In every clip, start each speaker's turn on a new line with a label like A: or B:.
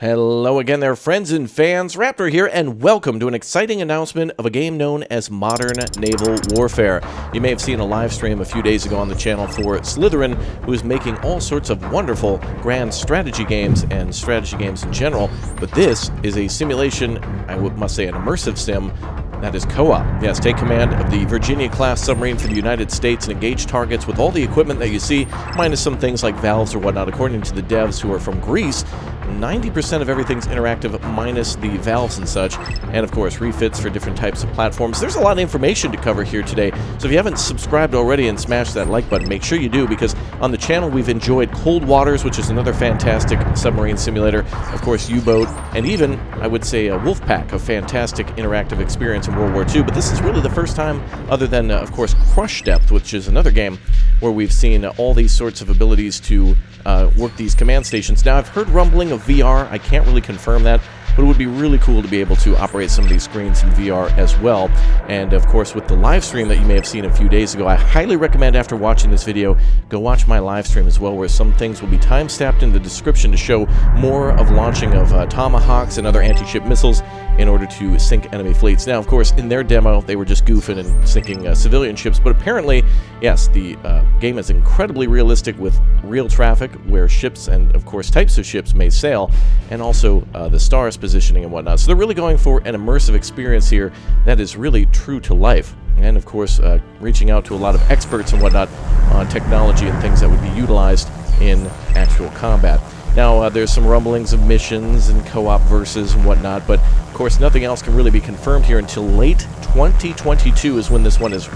A: Hello again there, friends and fans. Raptor here, and welcome to an exciting announcement of a game known as Modern Naval Warfare. You may have seen a live stream a few days ago on the channel for Slytherin, who is making all sorts of wonderful grand strategy games and strategy games in general, but this is a simulation, I must say an immersive sim, that is co-op. Yes, take command of the Virginia-class submarine for the United States and engage targets with all the equipment that you see, minus some things like valves or whatnot. According to the devs, who are from Greece, 90% of everything's interactive minus the valves and such, and of course refits for different types of platforms. There's a lot of information to cover here today, so if you haven't subscribed already and smashed that like button, make sure you do, because on the channel we've enjoyed Cold Waters, which is another fantastic submarine simulator, of course U-Boat, and even, I would say, a Wolfpack, a fantastic interactive experience in World War II, but this is really the first time, other than, of course, Crush Depth, which is another game where we've seen all these sorts of abilities to work these command stations. Now, I've heard rumbling of VR. I can't really confirm that, but it would be really cool to be able to operate some of these screens in VR as well. And of course, with the live stream that you may have seen a few days ago, I highly recommend, after watching this video, go watch my live stream as well, where some things will be time-stamped in the description to show more of launching of Tomahawks and other anti-ship missiles in order to sink enemy fleets. Now, of course, in their demo, they were just goofing and sinking civilian ships, but apparently, yes, the game is incredibly realistic with real traffic, where ships and, of course, types of ships may sail, and also the stars positioning and whatnot. So they're really going for an immersive experience here that is really true to life. And, of course, reaching out to a lot of experts and whatnot on technology and things that would be utilized in actual combat. Now, there's some rumblings of missions and co-op versus and whatnot, but of course nothing else can really be confirmed here until late 2022 is when this one is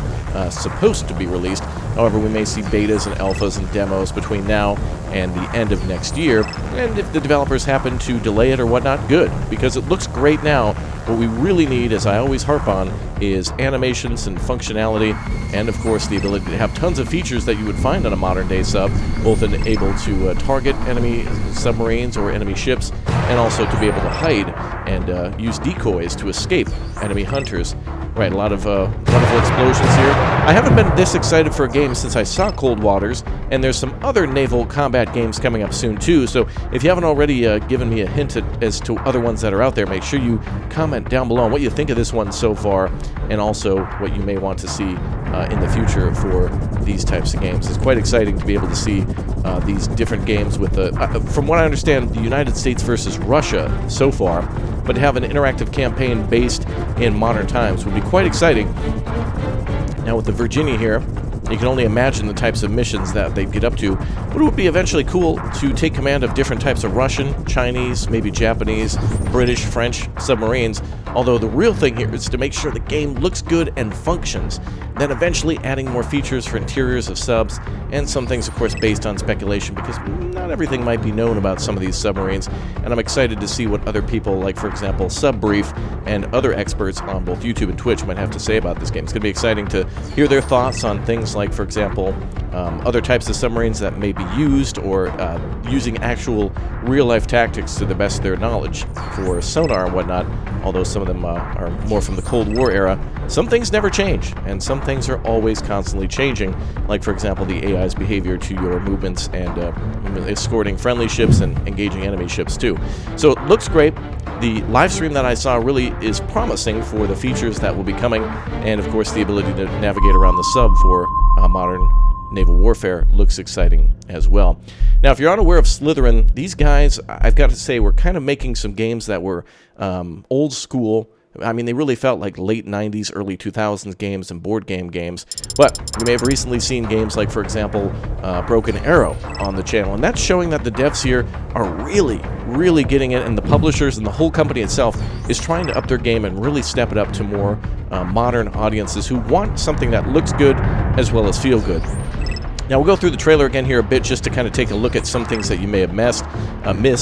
A: supposed to be released. However, we may see betas and alphas and demos between now and the end of next year, and if the developers happen to delay it or whatnot, good, because it looks great now. What we really need, as I always harp on, is animations and functionality, and of course the ability to have tons of features that you would find on a modern-day sub, both able to target enemy submarines or enemy ships, and also to be able to hide and use decoys to escape enemy hunters. Right, a lot of wonderful explosions here. I haven't been this excited for a game since I saw Cold Waters, and there's some other naval combat games coming up soon too, so if you haven't already given me a hint as to other ones that are out there, make sure you comment down below on what you think of this one so far, and also what you may want to see in the future for these types of games. It's quite exciting to be able to see these different games with, from what I understand, the United States versus Russia so far, but to have an interactive campaign based in modern times would be quite exciting. Now with the Virginia here, you can only imagine the types of missions that they'd get up to, but it would be eventually cool to take command of different types of Russian, Chinese, maybe Japanese, British, French submarines, although the real thing here is to make sure the game looks good and functions, then eventually adding more features for interiors of subs, and some things, of course, based on speculation, because not everything might be known about some of these submarines, and I'm excited to see what other people, like, for example, Subbrief and other experts on both YouTube and Twitch might have to say about this game. It's going to be exciting to hear their thoughts on things like, for example, other types of submarines that may be used, or using actual real-life tactics to the best of their knowledge for sonar and whatnot, although some of them are more from the Cold War era. Some things never change, and some things are always constantly changing, like, for example, the AI's behavior to your movements and escorting friendly ships and engaging enemy ships, too. So it looks great. The live stream that I saw really is promising for the features that will be coming, and, of course, the ability to navigate around the sub for modern naval warfare looks exciting as well. Now, if you're unaware of Slytherin, these guys, I've got to say, were kind of making some games that were old school. I mean, they really felt like late 90s, early 2000s games and board game games. But you may have recently seen games like, for example, Broken Arrow on the channel. And that's showing that the devs here are really, really getting it. And the publishers and the whole company itself is trying to up their game and really step it up to more modern audiences who want something that looks good as well as feel good. Now, we'll go through the trailer again here a bit just to kind of take a look at some things that you may have missed,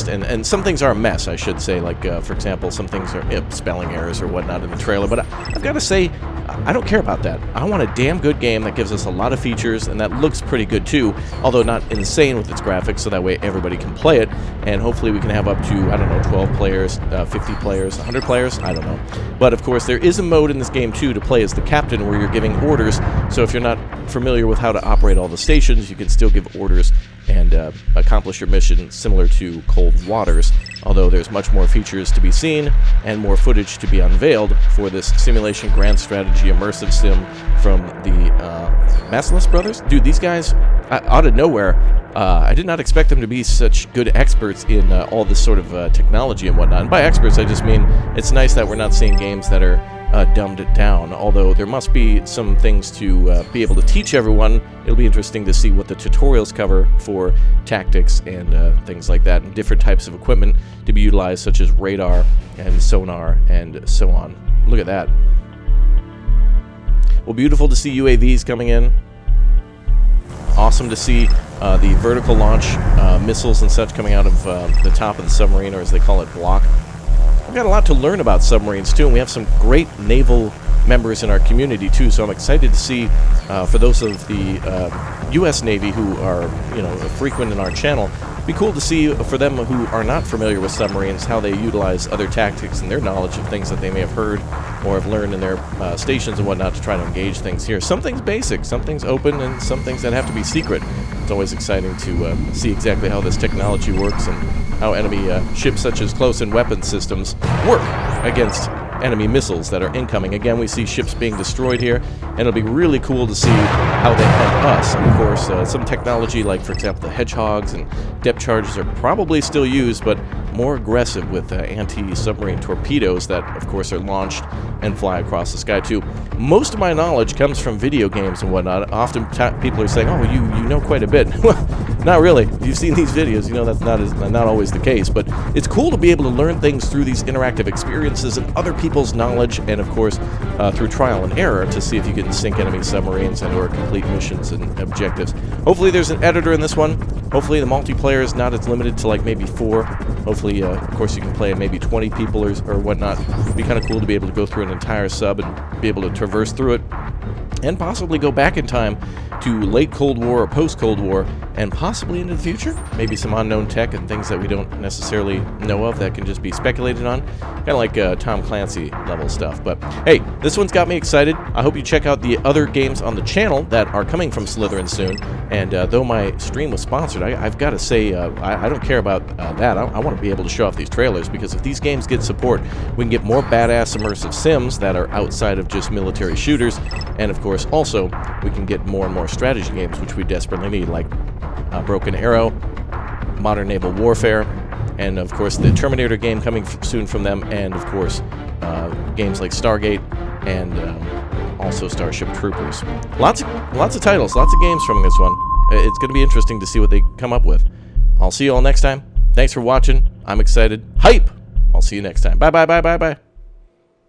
A: and some things are a mess, I should say, like, for example, some things are spelling errors or whatnot in the trailer, but I've got to say, I don't care about that. I want a damn good game that gives us a lot of features, and that looks pretty good too, although not insane with its graphics, so that way everybody can play it, and hopefully we can have up to, I don't know, 12 players, 50 players, 100 players, I don't know. But, of course, there is a mode in this game, too, to play as the captain where you're giving orders, so if you're not familiar with how to operate all the stations, you can still give orders and accomplish your mission similar to Cold Waters, although there's much more features to be seen and more footage to be unveiled for this simulation grand strategy immersive sim from the Massless brothers. Dude, these guys, out of nowhere, I did not expect them to be such good experts in all this sort of technology and whatnot. And by experts, I just mean it's nice that we're not seeing games that are dumbed down, although there must be some things to be able to teach everyone. It'll be interesting to see what the tutorials cover for tactics and things like that, and different types of equipment to be utilized, such as radar and sonar and so on. Look at that. Well, beautiful to see UAVs coming in. Awesome to see the vertical launch missiles and such coming out of the top of the submarine, or as they call it, block. We've got a lot to learn about submarines too, and we have some great naval members in our community too, so I'm excited to see for those of the U.S. Navy who are, you know, frequent in our channel, it'd be cool to see for them who are not familiar with submarines how they utilize other tactics and their knowledge of things that they may have heard or have learned in their stations and whatnot to try to engage things here. Some things basic, some things open, and some things that have to be secret. It's always exciting to see exactly how this technology works and how enemy ships such as close-in weapon systems work against enemy missiles that are incoming. Again, we see ships being destroyed here, and it'll be really cool to see how they help us. And of course, some technology like, for example, the hedgehogs and depth charges are probably still used, but more aggressive with anti-submarine torpedoes that, of course, are launched and fly across the sky too. Most of my knowledge comes from video games and whatnot. Often people are saying, "Oh, you know quite a bit." Well, not really. If you've seen these videos, you know that's not always the case. But it's cool to be able to learn things through these interactive experiences and other people's knowledge, and of course through trial and error to see if you can sink enemy submarines and or complete missions and objectives. Hopefully there's an editor in this one. Hopefully the multiplayer is not as limited to like maybe 4. Hopefully, of course, you can play maybe 20 people or whatnot. It'd be kind of cool to be able to go through an entire sub and be able to traverse through it, and possibly go back in time to late Cold War or post-Cold War, and possibly into the future. Maybe some unknown tech and things that we don't necessarily know of that can just be speculated on. Kind of like Tom Clancy level stuff. But hey, this one's got me excited. I hope you check out the other games on the channel that are coming from Slytherin soon. And though my stream was sponsored, I've got to say I don't care about that. I want to be able to show off these trailers, because if these games get support, we can get more badass immersive sims that are outside of just military shooters. And of course, also, we can get more and more strategy games, which we desperately need, like Broken Arrow, Modern Naval Warfare, and of course the Terminator game coming soon from them, and of course games like Stargate and also Starship Troopers. Lots of titles, lots of games from this one. It's going to be interesting to see what they come up with. I'll see you all next time. Thanks for watching. I'm excited. Hype! I'll see you next time. Bye.